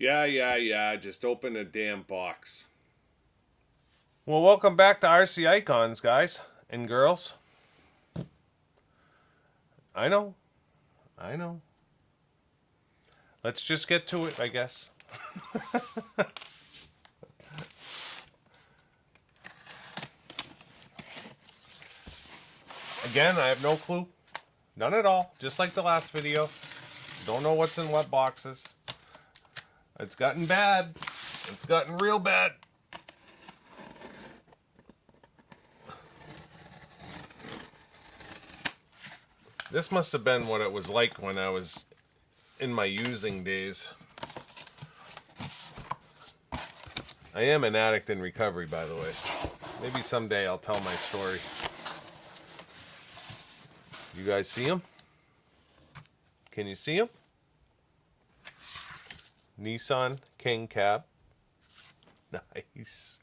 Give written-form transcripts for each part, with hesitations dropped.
Yeah. Just open a damn box. Well, welcome back to RC Icons, guys and girls. I know. Let's just get to it, I guess. Again, I have no clue. None at all. Just like the last video. Don't know what's in what boxes. It's gotten bad. It's gotten real bad. This must have been what it was like when I was in my using days. I am an addict in recovery, by the way. Maybe someday I'll tell my story. You guys see him? Can you see him? Nissan King Cab. Nice.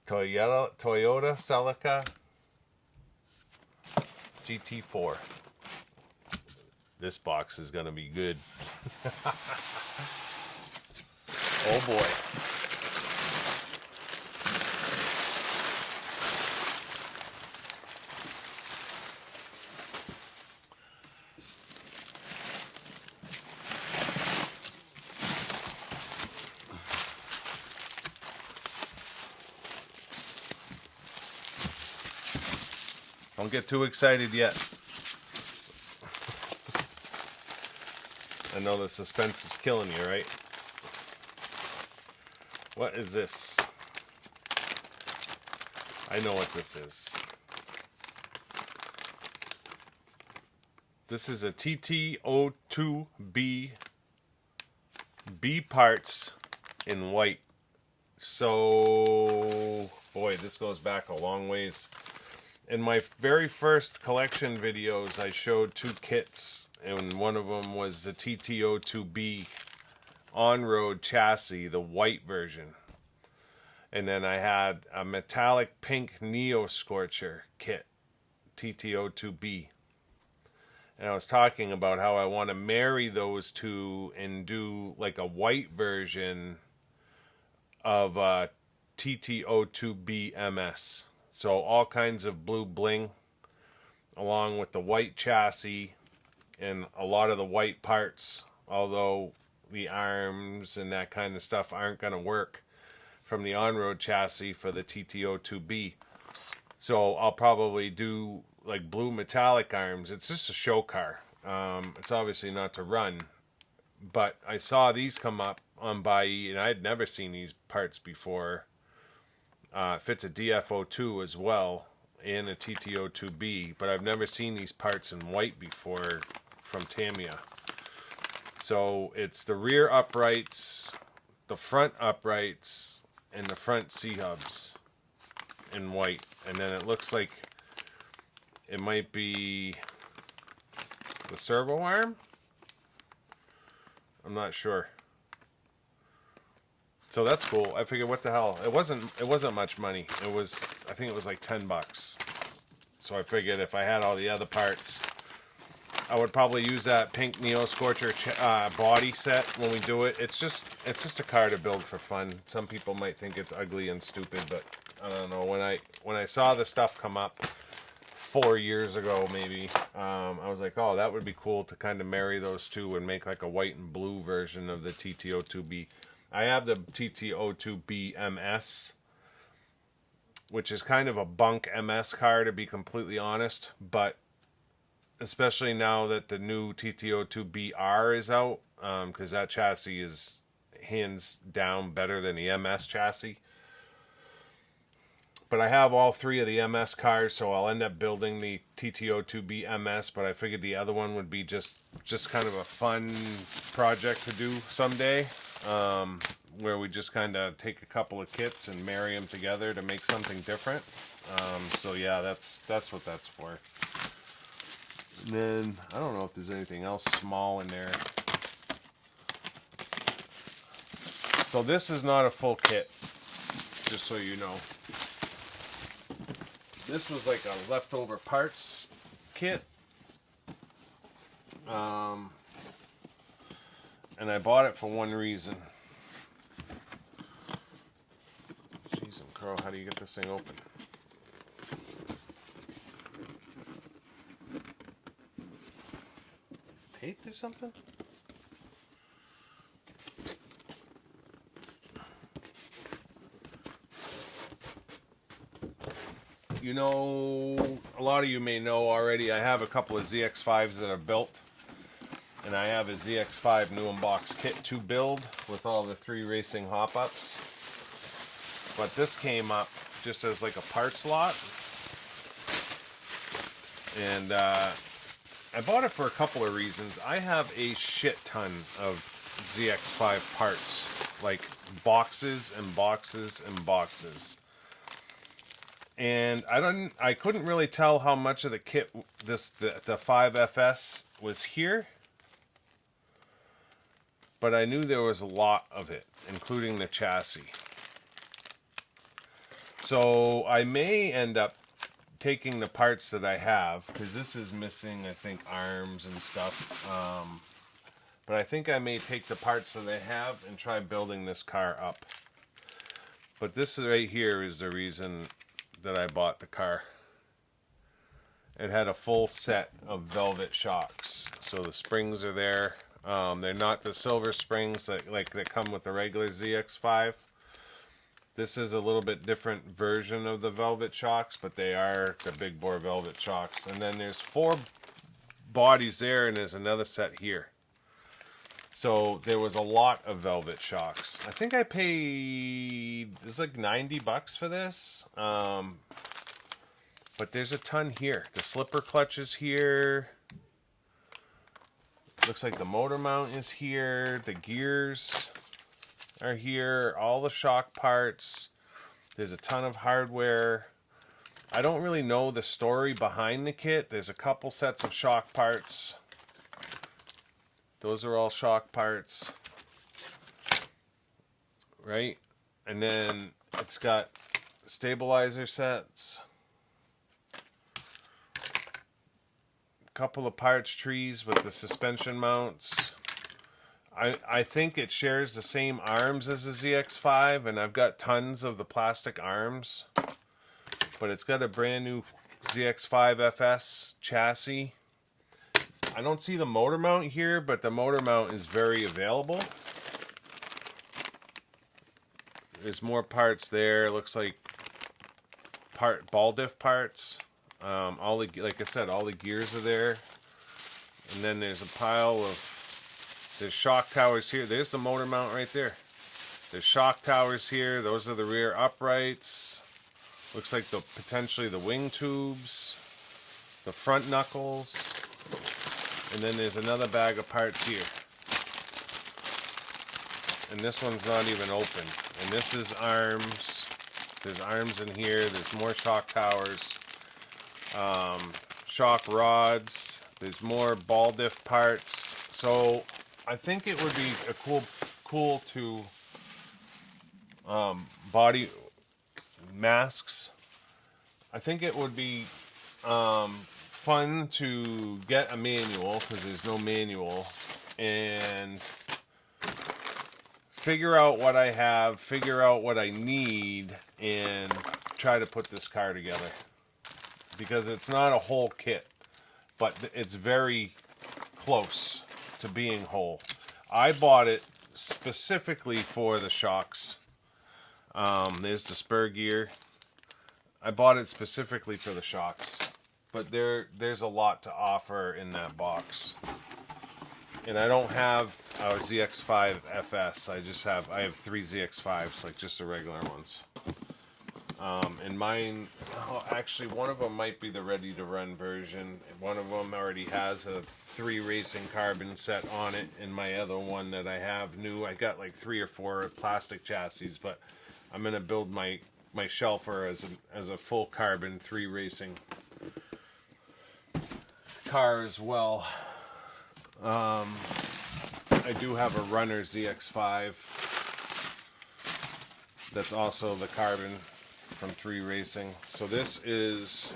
Toyota Celica GT4. This box is gonna be good. Oh boy. Don't get too excited yet. I know the suspense is killing you, right? What is this? I know what this is. This is a TT02B B parts in white. So, boy, this goes back a long ways. In my very first collection videos, I showed two kits, and one of them was the TT02B on-road chassis, the white version. And then I had a metallic pink Neo Scorcher kit, TT02B. And I was talking about how I want to marry those two and do like a white version of TT02B MS. So all kinds of blue bling along with the white chassis and a lot of the white parts, although the arms and that kind of stuff aren't going to work from the on-road chassis for the TT02B. So I'll probably do like blue metallic arms. It's just a show car. It's obviously not to run, but I saw these come up on Buyee and I had never seen these parts before. It fits a DF02 as well and a TT02B, but I've never seen these parts in white before from Tamiya. So it's the rear uprights, the front uprights, and the front C-hubs in white. And then it looks like it might be the servo arm. I'm not sure. So that's cool. I figured, what the hell? It wasn't much money. I think it was like $10. So I figured if I had all the other parts, I would probably use that pink Neo Scorcher body set when we do it. It's just a car to build for fun. Some people might think it's ugly and stupid, but I don't know. When I saw the stuff come up 4 years ago, maybe, I was like, oh, that would be cool to kind of marry those two and make like a white and blue version of the TT02B. I have the TT02B MS, which is kind of a bunk MS car, to be completely honest, but especially now that the new TT02BR is out, because that chassis is hands down better than the MS chassis. But I have all three of the MS cars, so I'll end up building the TT02B MS, but I figured the other one would be just kind of a fun project to do someday, where we just kind of take a couple of kits and marry them together to make something different. So yeah, that's what that's for. And then, I don't know if there's anything else small in there. So this is not a full kit, just so you know. This was like a leftover parts kit. And I bought it for one reason. Jeez and crow, how do you get this thing open? Taped or something? You know, a lot of you may know already, I have a couple of ZX5s that are built. And I have a ZX5 new in-box kit to build with all the 3 racing hop-ups. But this came up just as like a parts lot. And I bought it for a couple of reasons. I have a shit ton of ZX5 parts. Like boxes and boxes and boxes. And I couldn't really tell how much of the kit the 5FS was here. But I knew there was a lot of it, including the chassis. So I may end up taking the parts that I have, because this is missing, I think, arms and stuff. But I think I may take the parts that I have and try building this car up. But this right here is the reason that I bought the car. It had a full set of velvet shocks. So the springs are there. They're not the silver springs that come with the regular ZX5. This is a little bit different version of the velvet shocks, but they are the big bore velvet shocks. And then there's 4 bodies there, and there's another set here. So there was a lot of velvet shocks. I think I paid, it's like $90 for this. But there's a ton here. The slipper clutch is here. Looks like the motor mount is here. The gears are here. All the shock parts. There's a ton of hardware. I don't really know the story behind the kit. There's a couple sets of shock parts. Those are all shock parts. Right? And then it's got stabilizer sets. Couple of parts trees with the suspension mounts. I think it shares the same arms as the ZX5, and I've got tons of the plastic arms. But it's got a brand new ZX5 FS chassis. I don't see the motor mount here, but the motor mount is very available. There's more parts there. It looks like ball diff parts. All the, like I said, all the gears are there. And then there's a pile of, there's shock towers here. There's the motor mount right there. There's shock towers here. Those are the rear uprights. Looks like potentially the wing tubes, the front knuckles. And then there's another bag of parts here. And this one's not even open. And this is arms. There's arms in here. There's more shock towers. Shock rods. There's more ball diff parts. So I think it would be a cool to body masks. I think it would be fun to get a manual, because there's no manual, and figure out what I have, figure out what I need, and try to put this car together. Because it's not a whole kit, but it's very close to being whole. I bought it specifically for the shocks. There's the spur gear. I bought it specifically for the shocks. But there's a lot to offer in that box. And I don't have a ZX5 FS. I have 3 ZX5s, like just the regular ones. And mine, actually one of them might be the ready to run version. One of them already has a 3 racing carbon set on it. And my other one that I have new, I got like 3 or 4 plastic chassis, but I'm gonna build my shelfer as a full carbon 3 racing car as well. I do have a Runner ZX5 that's also the carbon from 3 Racing. So this is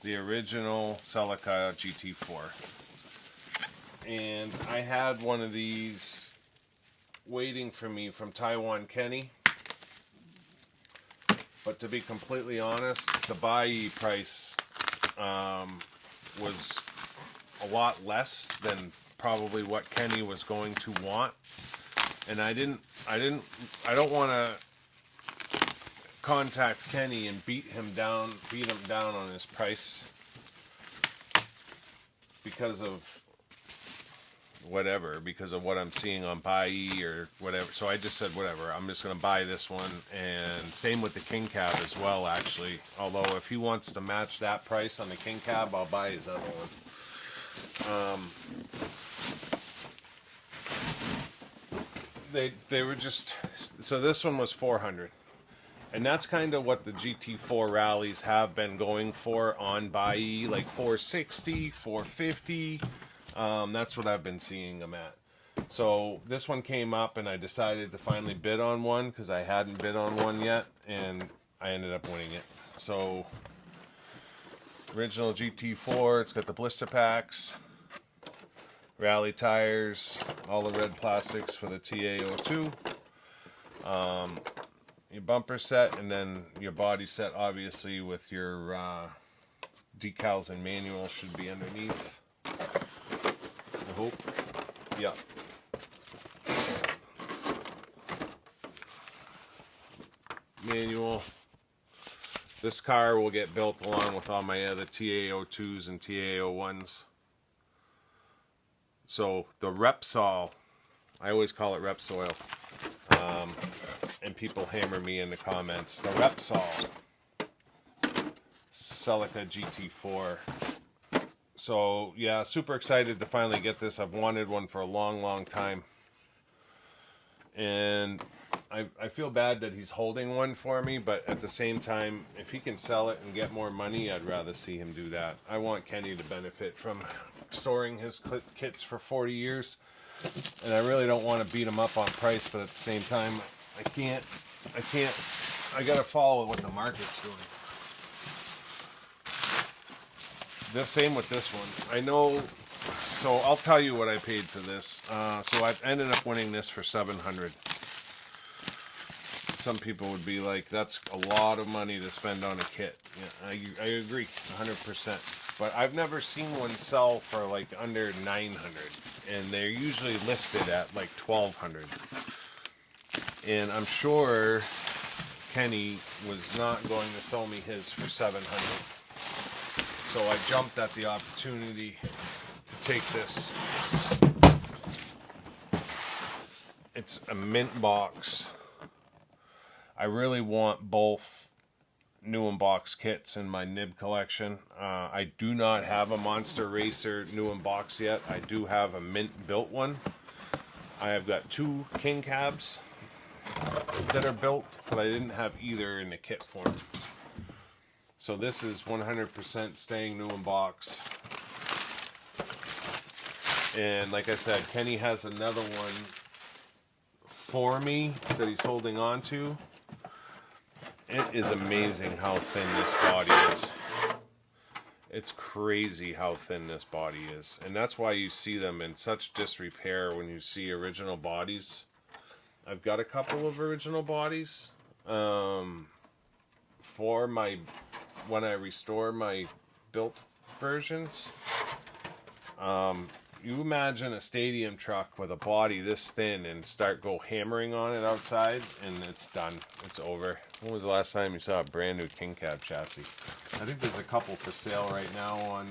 the original Celica GT4. And I had one of these waiting for me from Taiwan Kenny. But to be completely honest, the Bai price was a lot less than probably what Kenny was going to want. And I don't want to contact Kenny and beat him down on his price because of what I'm seeing on Bai or whatever. So I just said whatever, I'm just going to buy this one. And same with the King Cab as well, actually. Although if he wants to match that price on the King Cab, I'll buy his other one. They were just, so this one was 400, and that's kind of what the GT4 rallies have been going for on Bai, like 460, 450. That's what I've been seeing them at. So this one came up, and I decided to finally bid on one because I hadn't bid on one yet, and I ended up winning it. So original GT4, it's got the blister packs, rally tires, all the red plastics for the TA02, your bumper set, and then your body set, obviously, with your decals and manual should be underneath. I hope. Yeah. Manual. This car will get built along with all my other TA02s and TA01s. So the Repsol, I always call it Repsoil, and people hammer me in the comments. The Repsol Celica GT4. So yeah, super excited to finally get this. I've wanted one for a long, long time. And I feel bad that he's holding one for me, but at the same time, if he can sell it and get more money, I'd rather see him do that. I want Kenny to benefit from storing his kits for 40 years, and I really don't want to beat him up on price, but at the same time, I gotta follow what the market's doing. The same with this one. I know, so I'll tell you what I paid for this. So I ended up winning this for $700. Some people would be like, that's a lot of money to spend on a kit. Yeah, I agree, 100%. But I've never seen one sell for like under 900, and they're usually listed at like 1200. And I'm sure Kenny was not going to sell me his for 700. So I jumped at the opportunity to take this. It's a mint box. I really want both new in box kits in my nib collection. I do not have a Monster Racer new in box yet. I do have a mint built one. I have got 2 King Cabs that are built, but I didn't have either in the kit form. So this is 100% staying new in box. And like I said, Kenny has another one for me that he's holding on to. It is amazing how thin this body is. It's crazy how thin this body is. And that's why you see them in such disrepair when you see original bodies. I've got a couple of original bodies. For my, when I restore my built versions. You imagine a stadium truck with a body this thin and go hammering on it outside, and it's done. It's over. When was the last time you saw a brand new King Cab chassis? I think there's a couple for sale right now on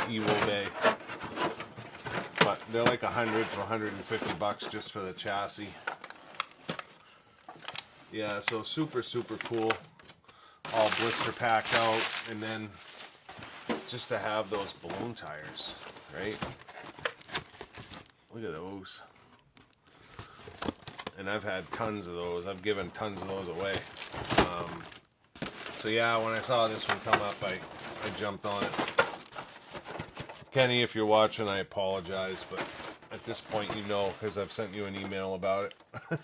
eWay, but they're like 100 to 150 bucks just for the chassis. Yeah, so super, super cool. All blister packed out, and then just to have those balloon tires. Right? Look at those. And I've had tons of those. I've given tons of those away. So yeah, when I saw this one come up, I jumped on it. Kenny, if you're watching, I apologize, but at this point you know, because I've sent you an email about it.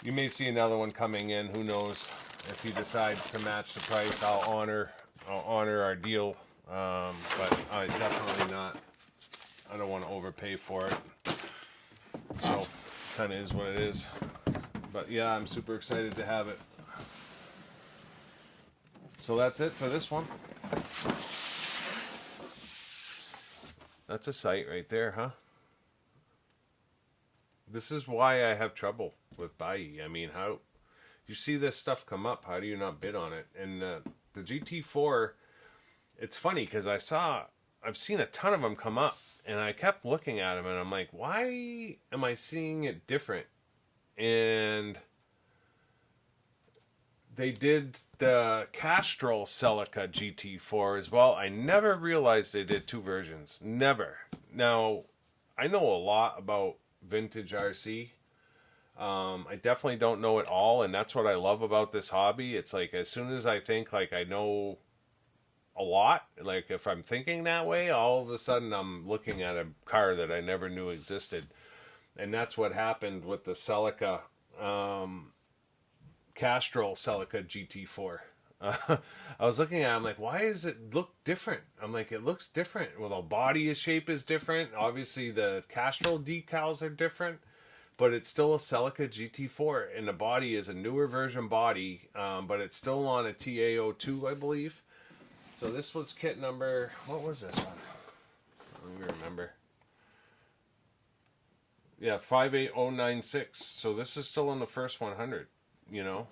You may see another one coming in, who knows. If he decides to match the price, I'll honor our deal. But I definitely not overpay for it. So, kind of is what it is. But yeah, I'm super excited to have it. So that's it for this one. That's a sight right there, huh? This is why I have trouble with Baiyi. I mean, how you see this stuff come up, how do you not bid on it? And the GT4, it's funny because I've seen a ton of them come up, and I kept looking at them, and I'm like, why am I seeing it different? And they did the Castrol Celica GT4 as well. I never realized they did two versions. Never. Now, I know a lot about vintage RC. I definitely don't know it all, and that's what I love about this hobby. It's like as soon as I think like I know a lot, like if I'm thinking that way, all of a sudden I'm looking at a car that I never knew existed. And that's what happened with the Celica, Castrol Celica GT4. I was looking at it, I'm like, why does it look different? I'm like, it looks different. Well, the body shape is different. Obviously, the Castrol decals are different, but it's still a Celica GT4, and the body is a newer version body, but it's still on a TA02, I believe. So this was kit number, what was this one? I don't even remember. Yeah, 58096. So this is still in the first 100, you know,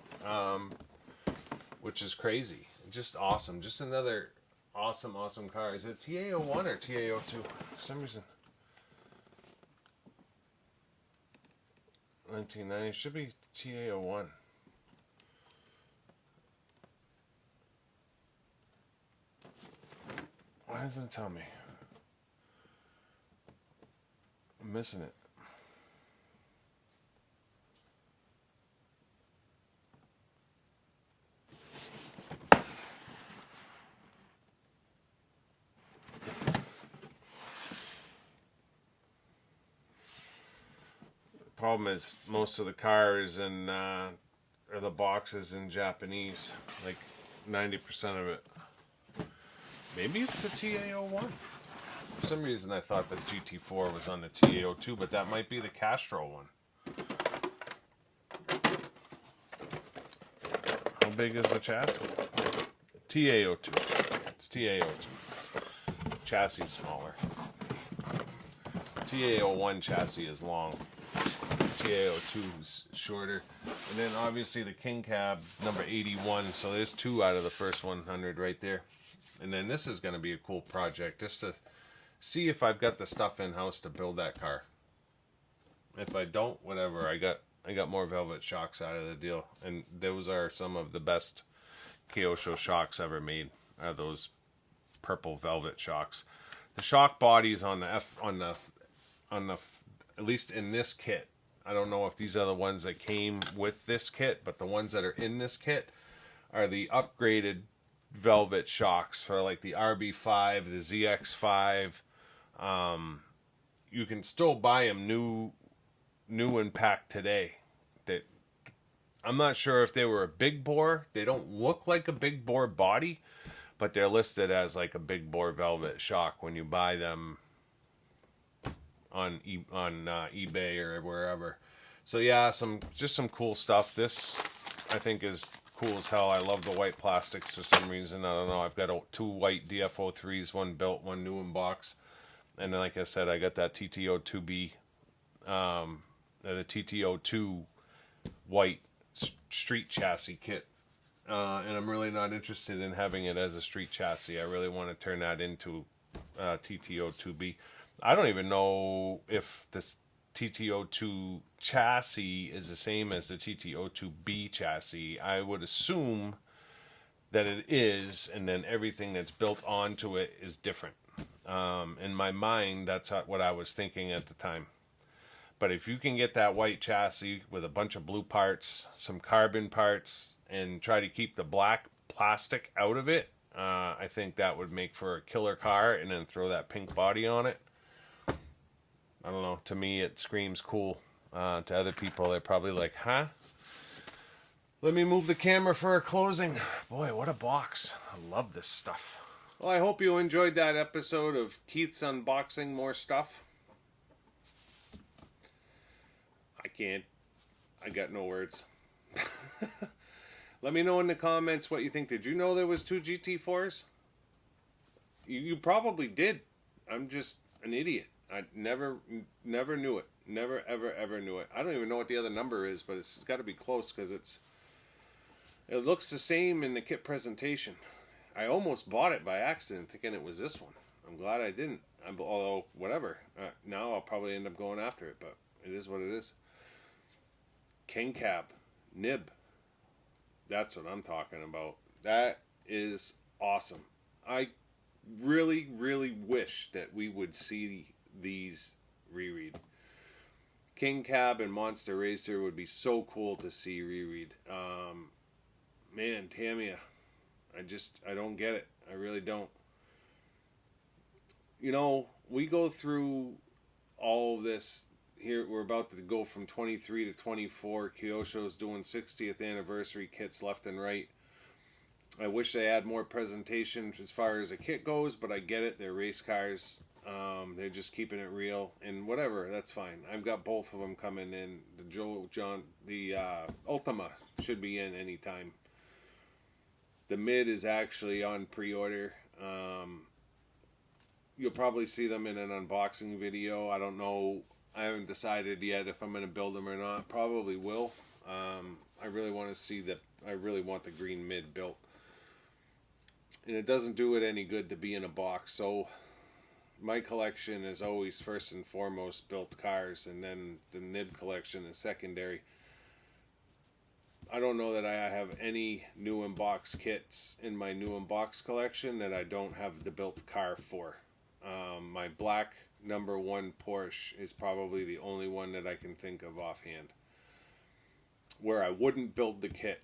which is crazy. Just awesome. Just another awesome car. Is it TA01 or TA02? For some reason. 1990. It should be TA01. Why doesn't it tell me? I'm missing it. Problem is most of the cars and or the boxes in Japanese, like 90% of it. Maybe it's the TA01. For some reason I thought the GT4 was on the TA02, but that might be the Castrol one. How big is the chassis? TA02. It's TA02. Chassis is smaller. TA01 chassis is long. TA02 is shorter. And then obviously the King Cab number 81. So there's two out of the first 100 right there. And then this is going to be a cool project just to see if I've got the stuff in house to build that car. If I don't, whatever. I got more velvet shocks out of the deal, and those are some of the best Kyosho shocks ever made. Are those purple velvet shocks? The shock bodies on the at least in this kit. I don't know if these are the ones that came with this kit, but the ones that are in this kit are the upgraded velvet shocks for like the RB5, the ZX5. You can still buy them new and packed today. That I'm not sure if they were a big bore. They don't look like a big bore body, but they're listed as like a big bore velvet shock when you buy them on eBay or wherever. So yeah, some cool stuff. This I think is cool as hell. I love the white plastics for some reason. I don't know. I've got two white DFO3s, one built, one new in box. And then, like I said, I got that TTO2B, the TTO2 white street chassis kit. And I'm really not interested in having it as a street chassis. I really want to turn that into TTO2B. I don't even know if this TTO2 chassis is the same as the TTO2B chassis. I would assume that it is, and then everything that's built onto it is different. In my mind, that's what I was thinking at the time. But if you can get that white chassis with a bunch of blue parts, some carbon parts, and try to keep the black plastic out of it, I think that would make for a killer car, and then throw that pink body on it. I don't know. To me, it screams cool. To other people, they're probably like, huh? Let me move the camera for a closing. Boy, what a box. I love this stuff. Well, I hope you enjoyed that episode of Keith's Unboxing More Stuff. I got no words. Let me know in the comments what you think. Did you know there was 2 GT4s? You probably did. I'm just an idiot. I never knew it. Never, ever knew it. I don't even know what the other number is, but it's got to be close because it looks the same in the kit presentation. I almost bought it by accident thinking it was this one. I'm glad I didn't. Although, whatever. Now I'll probably end up going after it, but it is what it is. King Cab. Nib. That's what I'm talking about. That is awesome. I really, really wish that we would see these reread. King Cab and Monster Racer would be so cool to see reread. Man, Tamiya. I don't get it. I really don't. You know, we go through all this here. We're about to go from 23 to 24. Kyosho's doing 60th anniversary kits left and right. I wish they had more presentation as far as a kit goes, but I get it. They're race cars. They're just keeping it real and whatever. That's fine. I've got both of them coming in. The Ultima should be in anytime. The mid is actually on pre-order. You'll probably see them in an unboxing video. I don't know. I haven't decided yet if I'm going to build them or not. Probably will. I really want to see that. I really want the green mid built. And it doesn't do it any good to be in a box. So my collection is always first and foremost built cars, and then the nib collection is secondary. I don't know that I have any new in box kits in my new in box collection that I don't have the built car for. My black #1 Porsche is probably the only one that I can think of offhand where I wouldn't build the kit.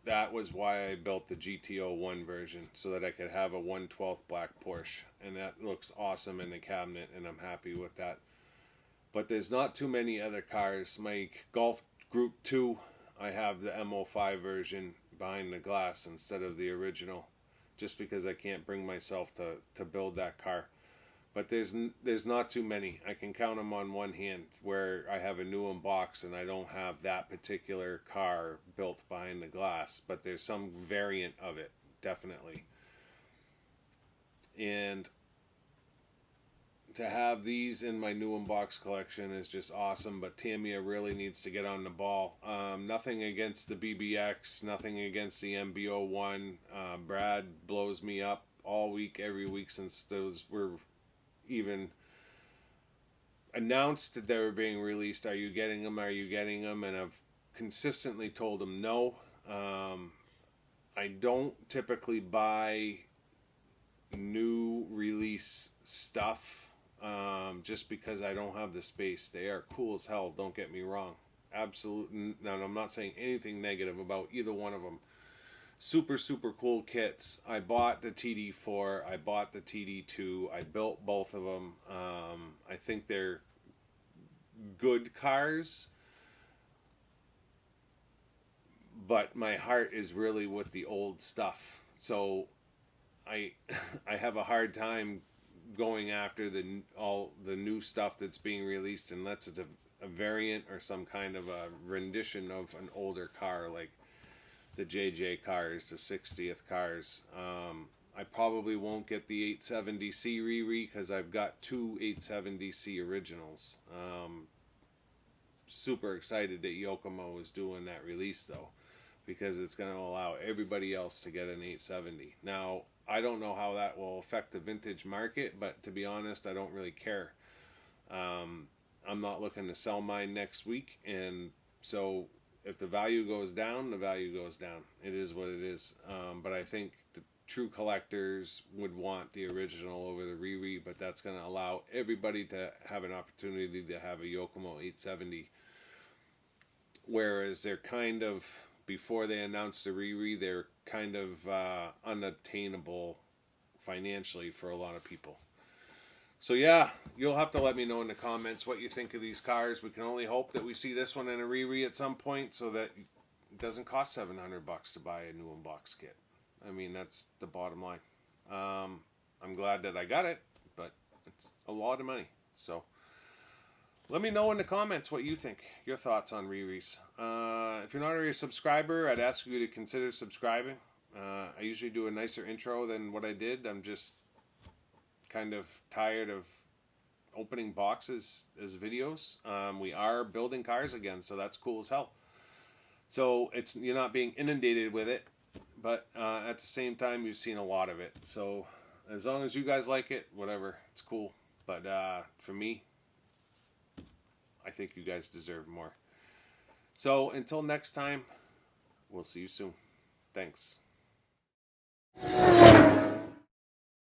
That was why I built the GT01 version, so that I could have a 1/12 black Porsche, and that looks awesome in the cabinet, and I'm happy with that. But there's not too many other cars. My Golf Group 2, I have the MO5 version behind the glass instead of the original, just because I can't bring myself to build that car. But there's not too many. I can count them on one hand where I have a new in box and I don't have that particular car built behind the glass. But there's some variant of it, definitely. And to have these in my new in box collection is just awesome. But Tamiya really needs to get on the ball. Nothing against the BBX, nothing against the MB01. Brad blows me up all week, every week since those were even announced that they were being released. Are you getting them? Are you getting them? And I've consistently told him no. I don't typically buy new release stuff just because I don't have the space. They are cool as hell, don't get me wrong. Absolutely. Now, I'm not saying anything negative about either one of them. Super, super cool kits. I bought the TD4. I bought the TD2. I built both of them. I think they're good cars. But my heart is really with the old stuff. So I have a hard time going after all the new stuff that's being released unless it's a variant or some kind of a rendition of an older car, like the JJ cars, the 60th cars. I probably won't get the 870C Riri because I've got 2 870C originals. Super excited that Yokomo is doing that release though, because it's going to allow everybody else to get an 870. Now, I don't know how that will affect the vintage market, but to be honest, I don't really care. I'm not looking to sell mine next week, and so if the value goes down, the value goes down. It is what it is. But I think the true collectors would want the original over the Riri, but that's going to allow everybody to have an opportunity to have a Yokomo 870. Whereas they're kind of, before they announced the Riri, they're kind of unattainable financially for a lot of people. So yeah, you'll have to let me know in the comments what you think of these cars. We can only hope that we see this one in a Riri at some point so that it doesn't cost $700 to buy a new in-box kit. I mean, that's the bottom line. I'm glad that I got it, but it's a lot of money. So Let me know in the comments what you think, your thoughts on Riri's. If you're not already a subscriber, I'd ask you to consider subscribing. I usually do a nicer intro than what I did. I'm just kind of tired of opening boxes as videos. We are building cars again, so that's cool as hell. So you're not being inundated with it, but at the same time, you've seen a lot of it. So as long as you guys like it, whatever, it's cool. But for me, I think you guys deserve more. So until next time, we'll see you soon. Thanks.